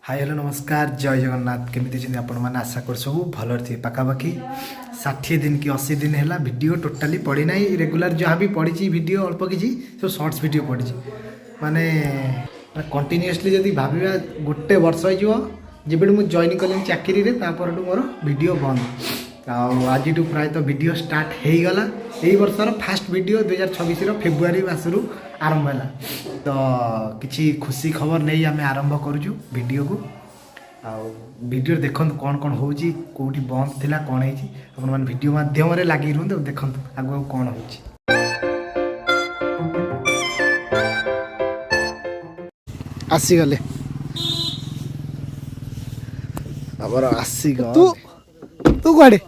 Hi hello नमस्कार जय जगन्नाथ केमी आपण मैंने आशा कर सब भल थे पाखापाखि 60 दिन कि 80 दिन है वीडियो टोटाली पड़ी ना रेगुलर जहाँ भी पड़ी वीडियो अल्प किसी सब शॉर्ट्स वीडियो पड़ी माने कंटिन्यूअसली जब भाविया गोटे वर्ष जब मुझे जॉइन कली चाकरी तापर मोर वीडियो बंद आज प्रायतः वीडियो स्टार्ट हो गला यही वर्षर फास्ट वीडियो 2026 फेब्रुआरी मसरू आरंभ है तो किसी खुशी खबर नहीं आम आरंभ करुचु वीडियो को वीडियो देखो कौन कौन हो कौटी बंद थी कौन है वीडियो माध्यम लगी रुहतु देखो आगु कौन हो आसीगले आमर आसीगले तू कुआड़े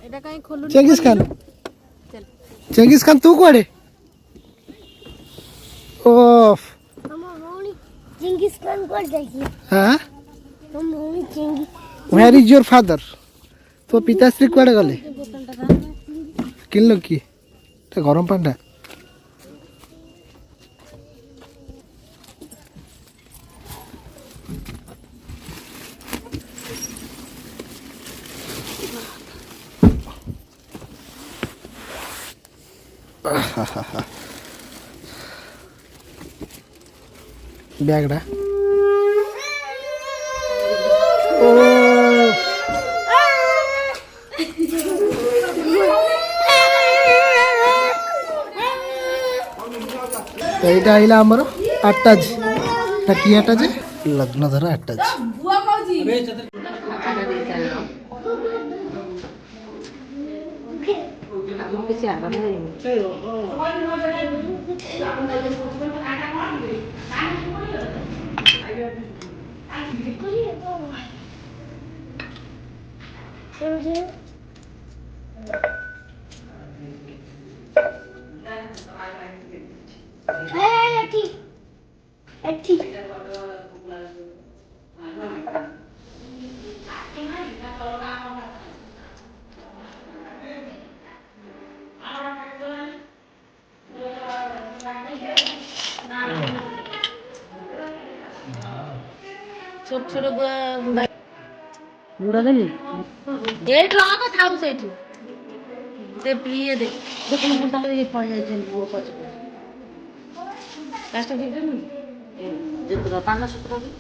चेंगिस खान तू कुआड़े ओफ चेंगिस खान को जाइए हाँ हम मम्मी चेंगिस वेयर इज योर फादर तो पिताश्री कुआड़े गले किनलो कि गरम पांडा ব্যাগটা এইটা আইলা আমার আটাজ তা কি আটাজ লগ্ন ধর আটাজ छोट छोट बुड़ा देनी डेट रहा था उसे ते पिए दे देखो मुंडा ये पड़ जाए वो पच लास्ट ठीक है जितना पाना सूत्र भी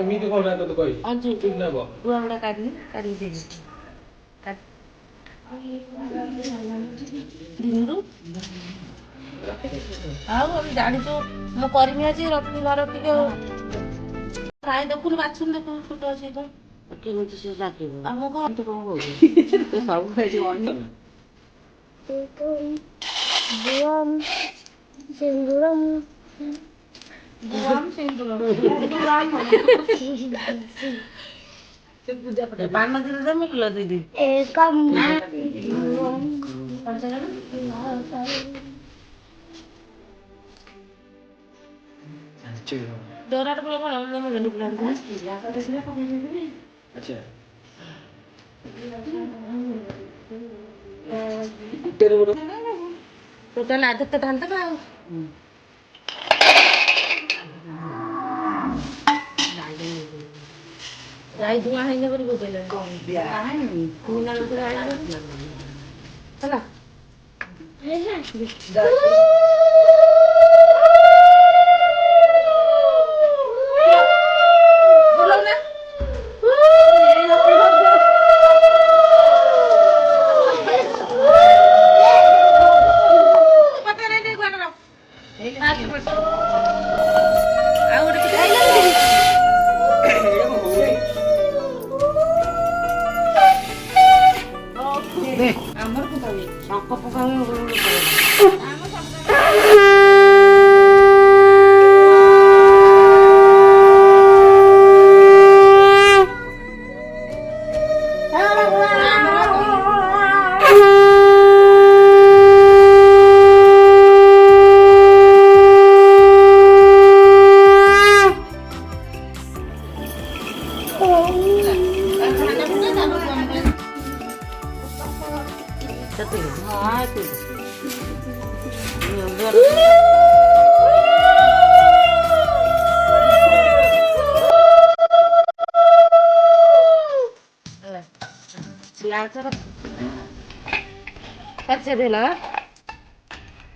मी तो कौन है तो कोई अंजू ठीक ना बो बुआ बड़ा काटी दे काट दिनरू ଆଉ ଆମେ ଜାଣିଛୁ ମୁଁ କରିମି ଆଜି ରଖି ଘର ଟିକେ କାଇଁ ଦେଖୁନି ବାଛୁନି ଦେଖୁ ଛୋଟ ଅଛି ତ କେମିତି ସେ ଲାଗିବ ଆମ କଣ ତ କଣ କହୁଛି ତ ସବୁ ଖାଇଛି ଅନି ବୁଆମ ସିନ୍ଦୁରମ ବୁଆମ ସିନ୍ଦୁରମ ସେ ପୂଜା ପଟେ ପାନ ଦିନ ଦେମି କିଲୋ ଦିଦି ଏକମ୍ डोरा तो बोला ना मैं गलू प्लान था अच्छा तेरे बोलो तो चल आदत तो डालता का राई धुआं है ना बड़ी बोले कौन बिया है नहीं कुना लोग राई चला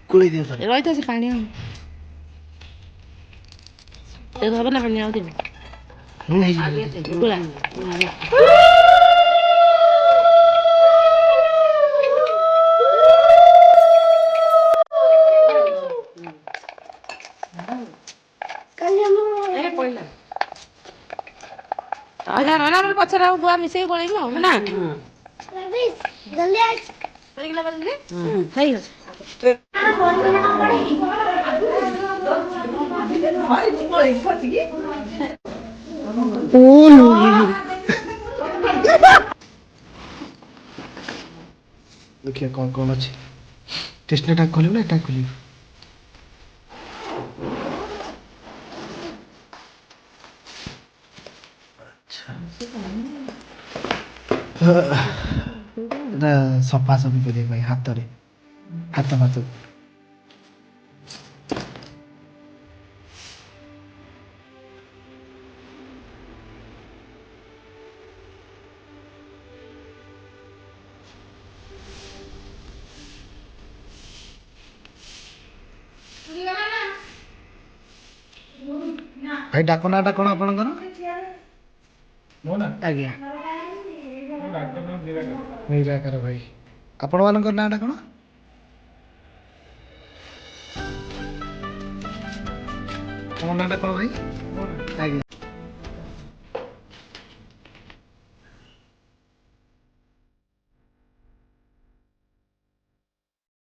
କୁଳେଇ ଦିଅ ଥରେ ରହିଥା ସେ ପାଣି ହେବ ନା ପାଣି ଆଉ ଦେବି ଗୁଳା ପଛରେ ଆଉ ଗୁଆ ମିଶେଇ ଗୋଳେଇବୁ ଆଉ ନା ଦେଖିବା କ'ଣ ଅଛି ଷ୍ଟେସନାରୀଟା ଖୋଲିବୁ ନା ଏଟା ଖୋଲିବୁ এটা ସଫାସଫି କରିବା ପାଇଁ ହାତରେ ହାତ ଭାଇ ଡାକ ନାଁଟା କ'ଣ ଆପଣଙ୍କର ମୋ ନା ଆଜ୍ଞା ମୋ ଡାକ ନାଁ ନିରାକାର। ନିରାକାର ଭାଇ ଆପଣମାନଙ୍କର ନାଁଟା କ'ଣ ତମ ନାଁଟା କ'ଣ ଭାଇ ମୋ ନା ଆଜ୍ଞା